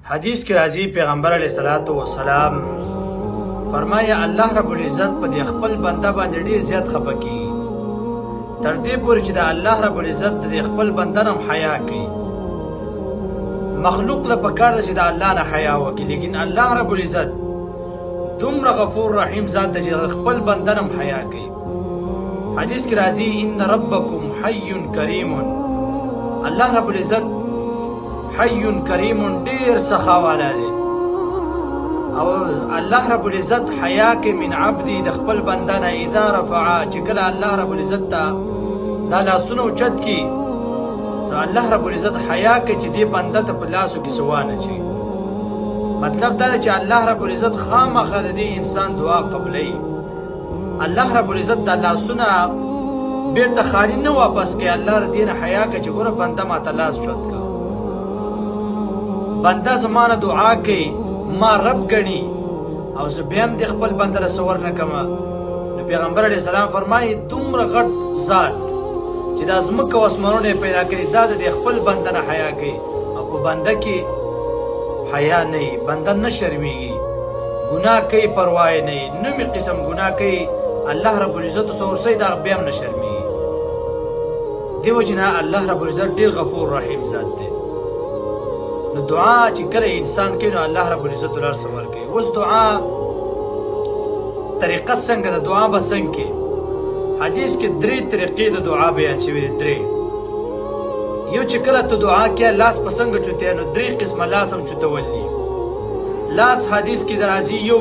حدیث کې راځي پیغمبر علیه الصلاۃ والسلام فرمایي الله رب العزت په دې خپل بنده باندې ډیر زیات خفه کیږي تر دې پورې چې د الله رب العزت د خپل بنده نه حیا کوي. مخلوق له پکار ده چې د الله نه حیا وکړي، لیکن الله رب العزت دومره غفور رحیم ذات دی چې خپل بنده نه حیا کوي. حدیث کې راځي ان ربکم حی کریم، الله رب العزت حی کریم ډیر سخا والا دی او الله رب العزت حیا کې من عبدی د خپل بنده نه اذا رفع، چې کله الله رب العزت ته دا لاسونه اوچت کی نو الله رب العزت حیا کې چې دې بنده ته په لاسو کې سوانه شي. مطلب دا چې الله رب العزت خامخا د دې انسان دعا قبلې. الله رب العزت د لاسونه بیرته خالی نه واپس کوي، الله ر دې نه حیا کې چې ګوره بنده ما ته لاس چوت کا، بنده زمانه دعا کوي ما رب ګڼي او زه بیا هم د خپل بنده رسور نه کومه. نو پیغمبر علیه السلام فرمایي دومره غټ ذات چې د ځمکه او اسمانونه پیدا کړي دا د خپل بنده نه حیا کوي او په بنده کې حیا نه وي، بنده نه شرمېږي، ګناه کوي پروا یې نه وي، نومې قسم ګناه کوي الله رب العزت سورسي دا بیا هم نه شرمېږي. دې وجې نه الله رب العزت ډېر غفور رحیم ذات دی. نو دعا چې کله انسان کوي نو الله رب العزت ولر صبر کوي. اوس دعا طریقه څنګه د دعا به څنګه؟ حدیث کې 3 طریقې د دعا بیان شوي دي. 3 یو چې کله ته دعا کې لاس په څنګه چوتې نو 3 قسمه لاس هم چوتول دي. لاس حدیث کې درازي یو